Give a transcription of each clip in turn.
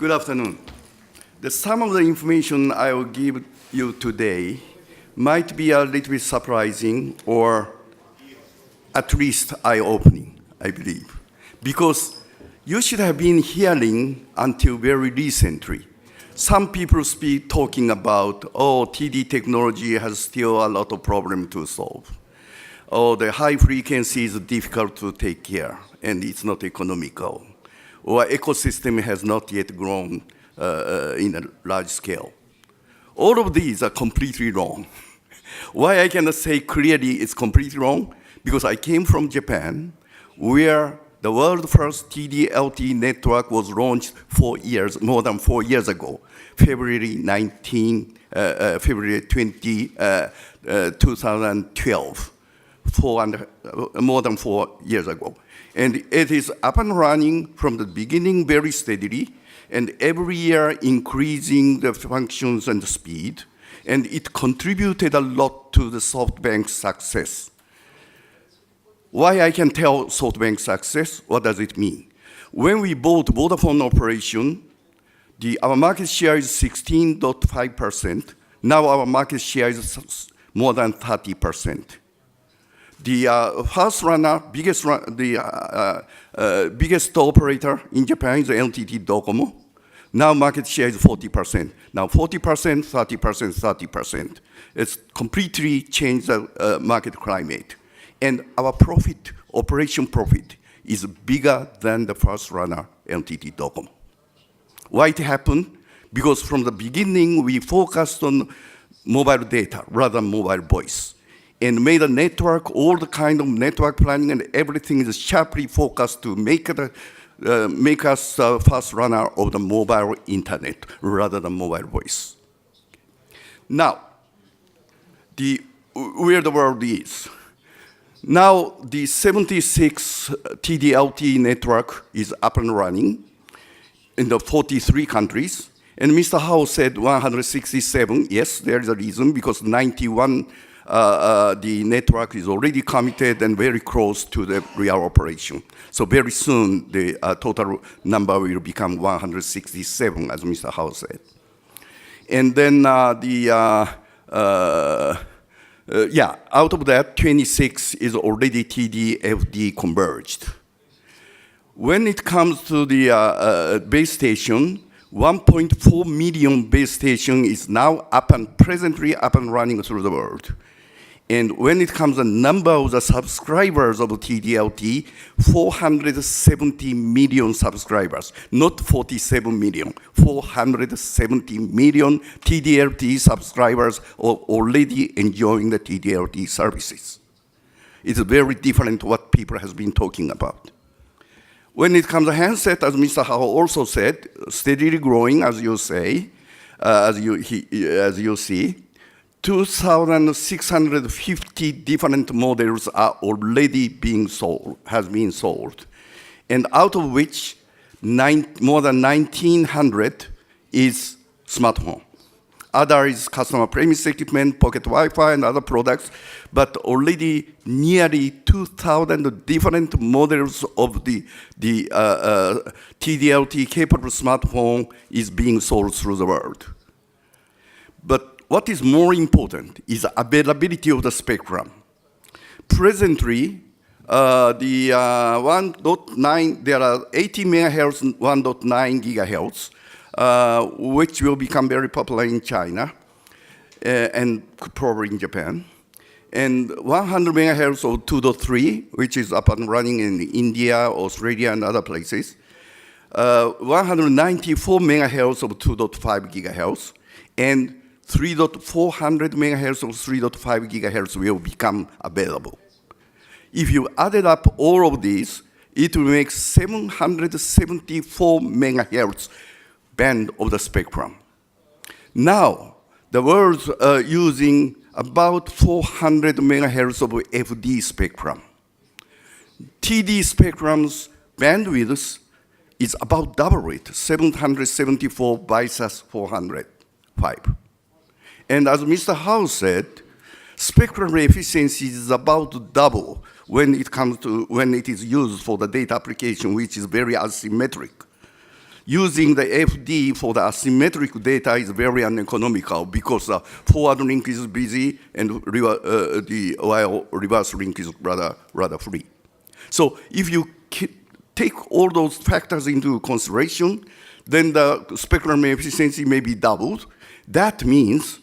Good afternoon. Some of the information I will give you today might be a little bit surprising or at least eye-opening, I believe, because you should have been hearing until very recently. Some people speak talking about, TD technology has still a lot of problem to solve. The high frequency is difficult to take care, and it's not economical. Or ecosystem has not yet grown in a large scale. All of these are completely wrong. Why I cannot say clearly it's completely wrong? Because I came from Japan, where the world's first TD-LTE network was launched more than 4 years ago, February 20, 2012, more than 4 years ago. And it is up and running from the beginning very steadily, and every year increasing the functions and the speed, and it contributed a lot to the SoftBank's success. Why I can tell SoftBank's success? What does it mean? When we bought Vodafone operation, our market share is 16.5%. Now our market share is more than 30%. The first runner, biggest operator in Japan is NTT Docomo. Now market share is 40%. Now 40%, 30%, 30%. It's completely changed the market climate. And our profit, operation profit, is bigger than the first runner, NTT Docomo. Why it happened? Because from the beginning, we focused on mobile data rather than mobile voice, and made a network, all the kind of network planning and everything is sharply focused to make us first runner of the mobile internet rather than mobile voice. Now, where the world is. Now, the 76 TD-LTE network is up and running in the 43 countries. And Mr. Howe said 167. Yes, there is a reason, because 91, the network is already committed and very close to the real operation. So very soon, the total number will become 167, as Mr. Howe said. And then out of that, 26 is already TD-FD converged. When it comes to the base station, 1.4 million base station is now presently up and running through the world. And when it comes to the number of the subscribers of TD-LTE, 470 million subscribers, not 47 million, 470 million TD-LTE subscribers are already enjoying the TD-LTE services. It's very different what people have been talking about. When it comes to handset, as Mr. Howe also said, steadily growing, as you say, as you see, 2,650 different models are already being sold, has been sold. And out of which, more than 1,900 is smartphone. Other is customer premise equipment, pocket Wi-Fi, and other products, but already nearly 2,000 different models of the TD-LTE capable smartphone is being sold through the world. But what is more important is the availability of the spectrum. Presently, the 1.9, there are 80 megahertz, 1.9 gigahertz, which will become very popular in China and probably in Japan. And 100 megahertz of 2.3, which is up and running in India, Australia, and other places. 194 megahertz of 2.5 gigahertz, and 400 megahertz of 3.5 gigahertz will become available. If you added up all of these, it will make 774 megahertz band of the spectrum. Now, the world's using about 400 megahertz of FD spectrum. TD spectrum's bandwidth is about double it, 774 versus 405. And as Mr. Howe said, spectrum efficiency is about double when it is used for the data application, which is very asymmetric. using the FD for the asymmetric data is very uneconomical because the forward link is busy and while reverse link is rather free. So if you take all those factors into consideration, then the spectrum efficiency may be doubled. That means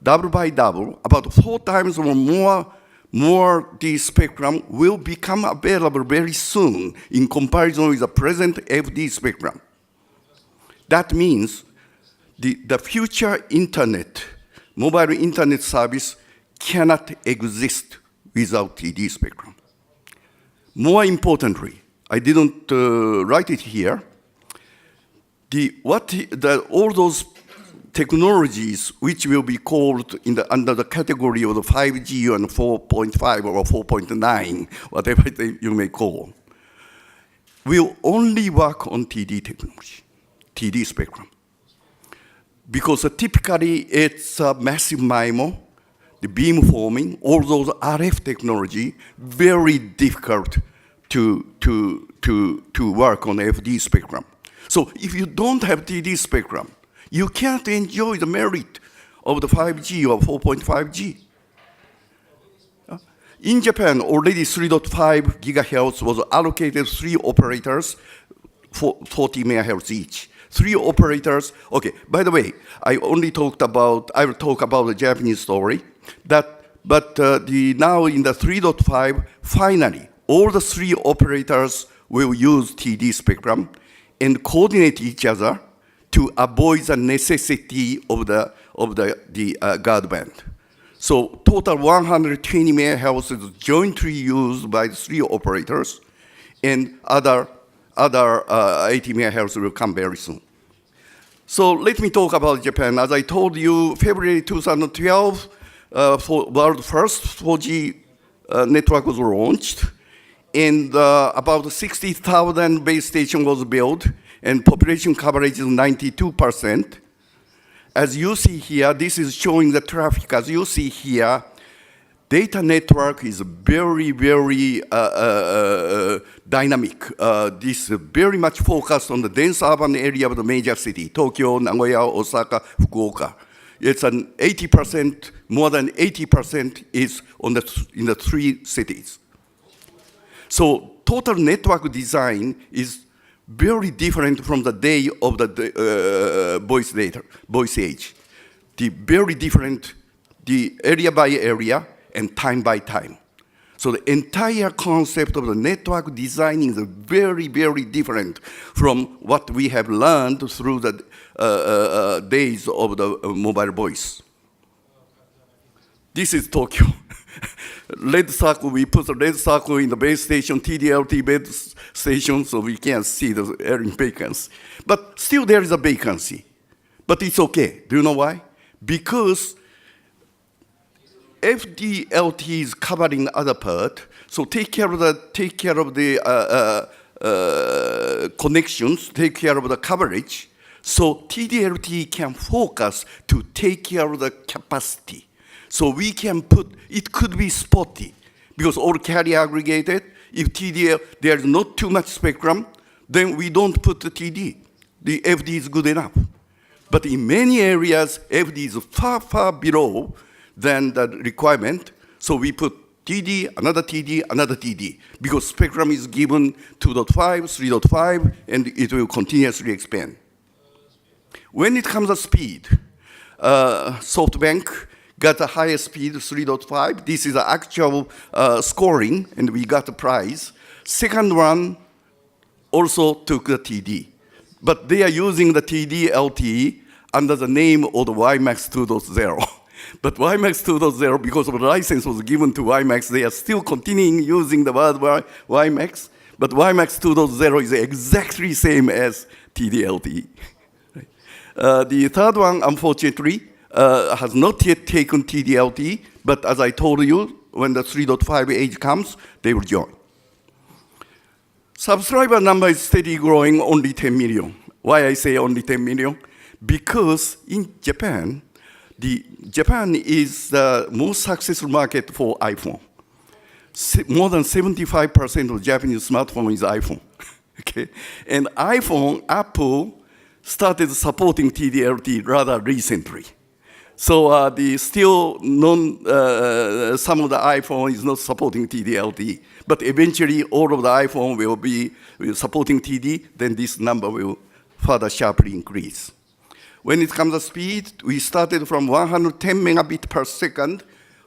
double by double, about 4 times or more the spectrum will become available very soon in comparison with the present FD spectrum. That means the future internet, mobile internet service cannot exist without TD spectrum. More importantly, I didn't write it here. All those technologies which will be called under the category of the 5G and 4.5 or 4.9, whatever you may call, will only work on TD technology, TD spectrum. Because typically it's a massive MIMO, the beamforming, all those RF technology, very difficult to work on FD spectrum. So if you don't have TD spectrum, you can't enjoy the merit of the 5G or 4.5G. In Japan, already 3.5 gigahertz was allocated 3 operators for 40 megahertz each. 3 operators, okay, by the way, I will talk about the Japanese story, but now in the 3.5, finally, all the 3 operators will use TD spectrum and coordinate each other to avoid the necessity of the guard band. So total 120 megahertz is jointly used by the 3 operators, and other 80 megahertz will come very soon. So let me talk about Japan. As I told you, February 2012, world first 4G network was launched, and about 60,000 base station was built, and population coverage is 92%. As you see here, this is showing the traffic. As you see here, data network is very, very dynamic. This is very much focused on the dense urban area of the major city, Tokyo, Nagoya, Osaka, Fukuoka. It's an 80%, more than 80% is in the 3 cities. So total network design is very different from the day of the voice age. Very different, the area by area and time by time. So the entire concept of the network design is very, very different from what we have learned through the days of the mobile voice. This is Tokyo. Red circle, we put the red circle in the base station, TD-LT base station, so we can't see the air in vacancy. But still there is a vacancy. But it's okay. Do you know why? Because FD-LT is covering other part, so take care of the connections, take care of the coverage, so TD-LT can focus to take care of the capacity. So we can put, it could be spotty, because all carrier aggregated. If TD, there is not too much spectrum, then we don't put the TD. The FD is good enough. But in many areas, FD is far, far below than the requirement. So we put TD, another TD, because spectrum is given 2.5, 3.5, and it will continuously expand. When it comes to speed, SoftBank got the highest speed, 3.5. This is the actual scoring, and we got the prize. Second one also took the TD. But they are using the TD-LTE under the name of the WiMAX 2.0. But WiMAX 2.0, because of the license was given to WiMAX, they are still continuing using the word WiMAX. But WiMAX 2.0 is exactly same as TD-LTE. The third one, unfortunately, has not yet taken TD-LTE, but as I told you, when the 3.5 age comes, they will join. Subscriber number is steady growing, only 10 million. Why I say only 10 million? Because in Japan, Japan is the most successful market for iPhone. More than 75% of Japanese smartphone is iPhone. Okay? And Apple started supporting TD-LTE rather recently. So some of the iPhone is not supporting TD-LTE. But eventually, all of the iPhone will be supporting TD, then this number will further sharply increase. When it comes to speed, we started from 110 megabit per second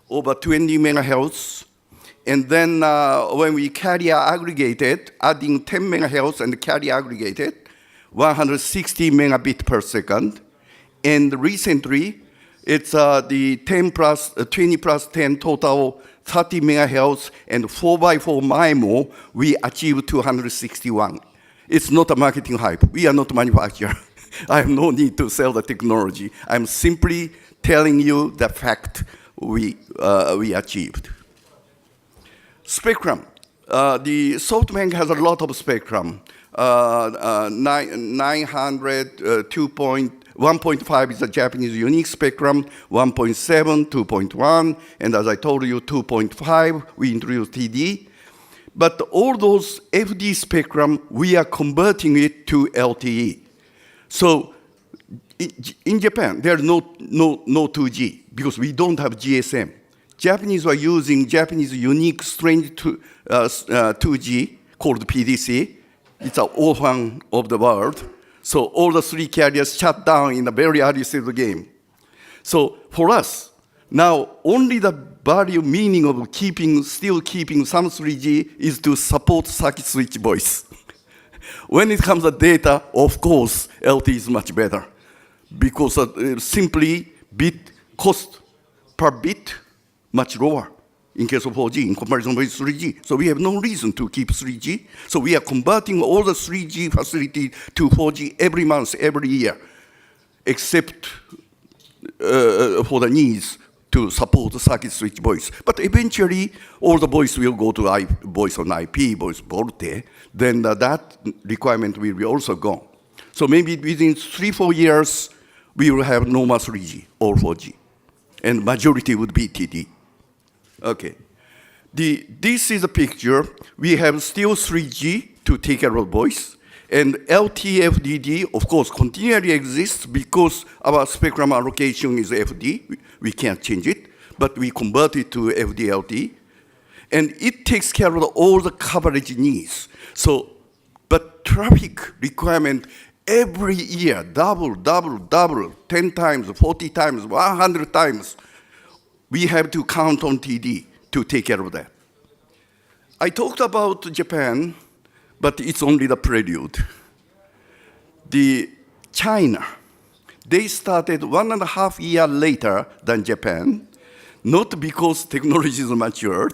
over 20 megahertz. And then when we carrier aggregated, adding 10 megahertz and carrier aggregated, 160 megabit per second. And recently, it's the 20 plus 10 total 30 megahertz and 4x4 MIMO, we achieved 261. It's not a marketing hype. We are not manufacturer. I have no need to sell the technology. I'm simply telling you the fact we achieved. Spectrum. The SoftBank has a lot of spectrum. 900, 1.5 is a Japanese unique spectrum, 1.7, 2.1, and as I told you, 2.5, we introduced TD. But all those FD spectrum, we are converting it to LTE. So in Japan, there's no 2G because we don't have GSM. Japanese are using Japanese unique strange 2G called PDC. It's an orphan of the world. So all the three carriers shut down in the very early stage of the game. So for us, now only the value meaning of still keeping some 3G is to support circuit switch voice. When it comes to data, of course, LTE is much better because simply cost per bit much lower in case of 4G in comparison with 3G. So we have no reason to keep 3G. So we are converting all the 3G facility to 4G every month, every year, except for the needs to support the circuit switch voice. But eventually, all the voice will go to voice on IP, voice VoLTE. Then that requirement will be also gone. So maybe within 3-4 years, we will have no more 3G or 4G. And majority would be TD. Okay. This is a picture. We have still 3G to take care of voice. And LTE-FDD, of course, continually exists because our spectrum allocation is FD. We can't change it, but we convert it to FD-LTE. And it takes care of all the coverage needs. So, but traffic requirement every year, double, 10 times, 40 times, 100 times. We have to count on TD to take care of that. I talked about Japan, but it's only the prelude. China, they started 1.5 years later than Japan, not because technology is immature,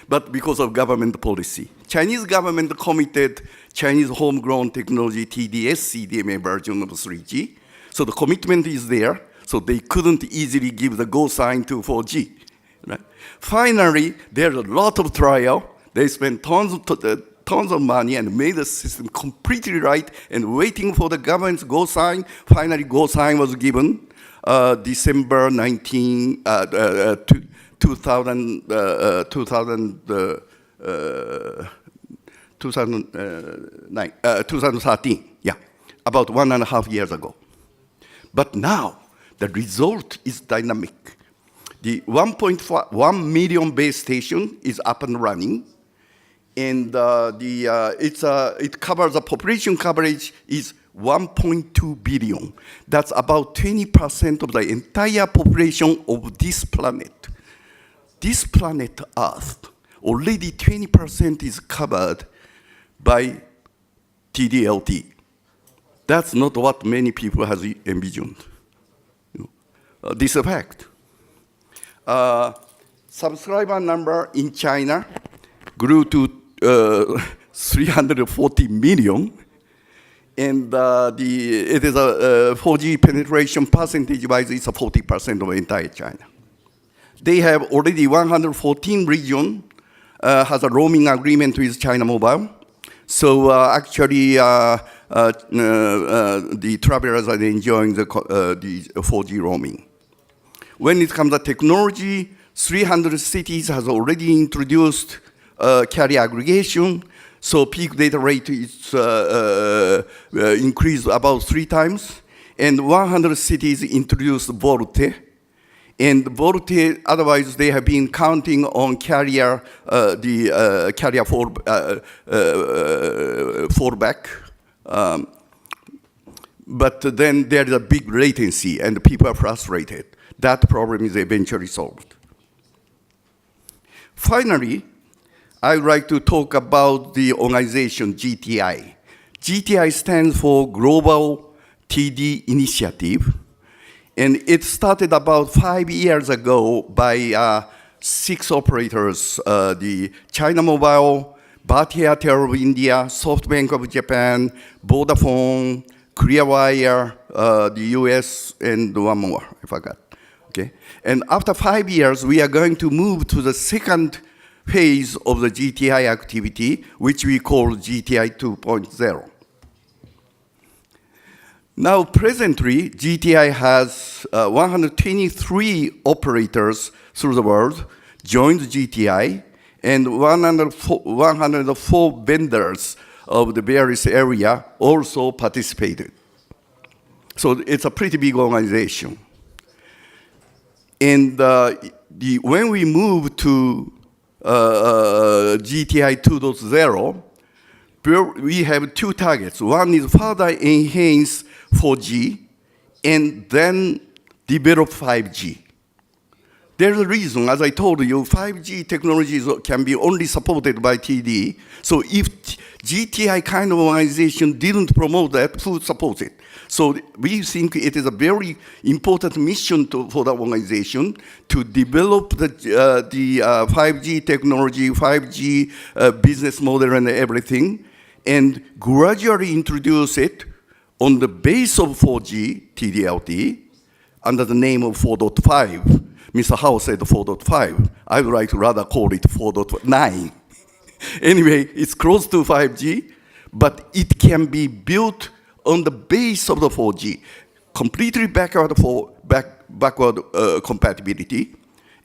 but because of government policy. Chinese government committed Chinese homegrown technology TD-SCDMA version of 3G, so the commitment is there. So they couldn't easily give the go sign to 4G. Right? Finally, there's a lot of trial. They spent tons of money and made the system completely right and waiting for the government's go sign. Finally, go sign was given December 2013, yeah, about 1.5 years ago. But now, the result is dynamic. The 1.1 million base station is up and running, and it covers the population coverage is 1.2 billion. That's about 20% of the entire population of this planet. This planet Earth, already 20% is covered by TD-LTE. That's not what many people have envisioned. This is a fact. Subscriber number in China grew to 340 million, and it is a 4G penetration percentage-wise, it's a 40% of entire China. They have already 114 region has a roaming agreement with China Mobile. So actually, the travelers are enjoying the 4G roaming. When it comes to technology, 300 cities has already introduced carrier aggregation. So peak data rate is increased about 3 times. And 100 cities introduced VoLTE. And VoLTE, otherwise they have been counting on carrier, carrier fallback. But then there is a big latency and people are frustrated. That problem is eventually solved. Finally, I would like to talk about the organization GTI. GTI stands for Global TD Initiative, and it started about 5 years ago by 6 operators, the China Mobile, Bharti Airtel of India, SoftBank of Japan, Vodafone, Clearwire, the US, and one more, I forgot. Okay? And after 5 years, we are going to move to the second phase of the GTI activity, which we call GTI 2.0. Now, presently, GTI has 123 operators through the world joined GTI, and 104 vendors of the various area also participated. So it's a pretty big organization. And when we move to GTI 2.0, we have 2 targets. One is further enhance 4G and then develop 5G. There's a reason, as I told you, 5G technologies can be only supported by TD. So if GTI kind of organization didn't promote that, who supports it? So we think it is a very important mission for the organization to develop the 5G technology, 5G business model and everything, and gradually introduce it on the base of 4G, TD-LTE, under the name of 4.5. Mr. Howe said 4.5. I would like to rather call it 4.9. Anyway, it's close to 5G, but it can be built on the base of the 4G, completely backward compatibility,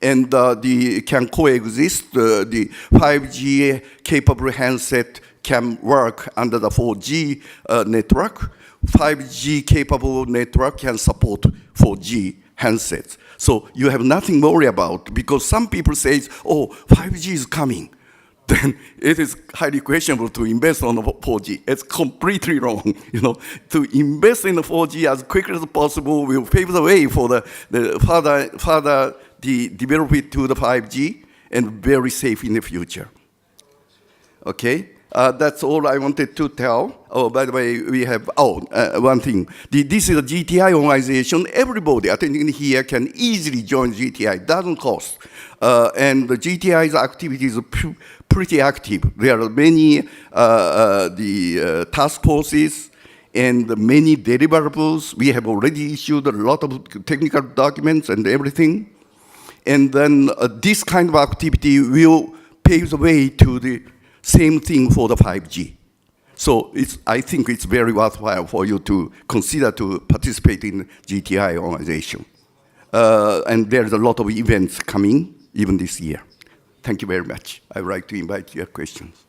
and can coexist. The 5G capable handset can work under the 4G network. 5G capable network can support 4G handsets. So you have nothing to worry about, because some people say, oh, 5G is coming. Then it is highly questionable to invest on the 4G. It's completely wrong. You know, to invest in the 4G as quickly as possible will pave the way for the further develop it to the 5G and very safe in the future. Okay. That's all I wanted to tell. Oh, by the way, we have, one thing. This is a GTI organization. Everybody attending here can easily join GTI. Doesn't cost. And the GTI's activities are pretty active. There are many task forces and many deliverables. We have already issued a lot of technical documents and everything. And then this kind of activity will pave the way to the same thing for the 5G. So I think it's very worthwhile for you to consider to participate in GTI organization. And there's a lot of events coming even this year. Thank you very much. I would like to invite your questions.